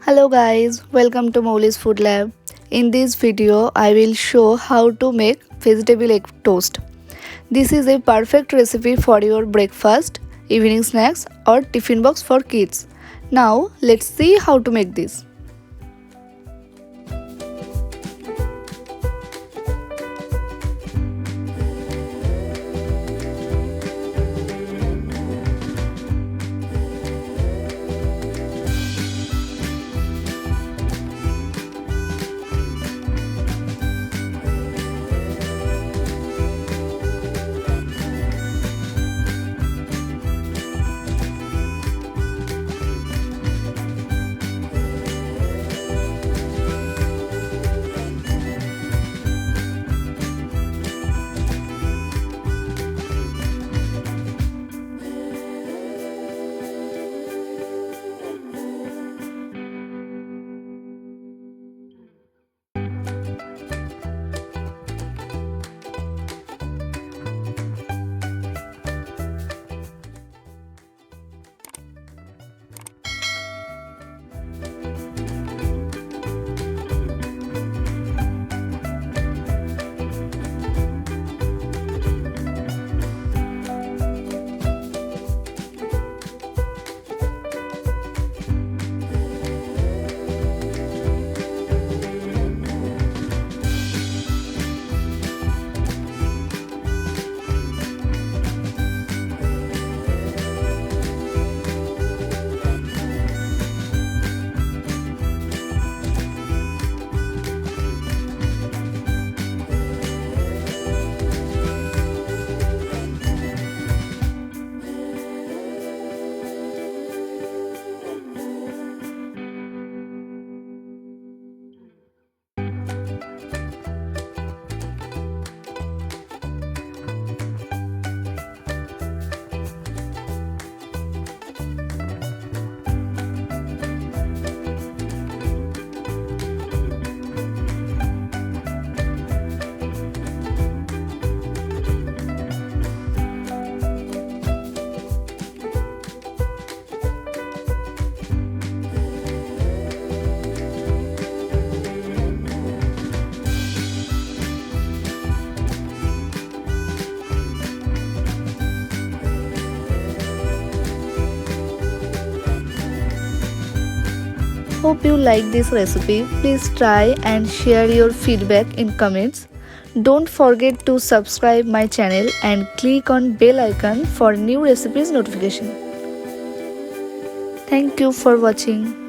Hello guys, welcome to Moulis Food Lab. In this video, I will show how to make vegetable egg toast. This is a perfect recipe for your breakfast, evening snacks or tiffin box for kids. Now, let's see how to make this. Hope you like this recipe. Please try and share your feedback in comments. Don't forget to subscribe my channel and click on bell icon for new recipes notification. Thank you for watching.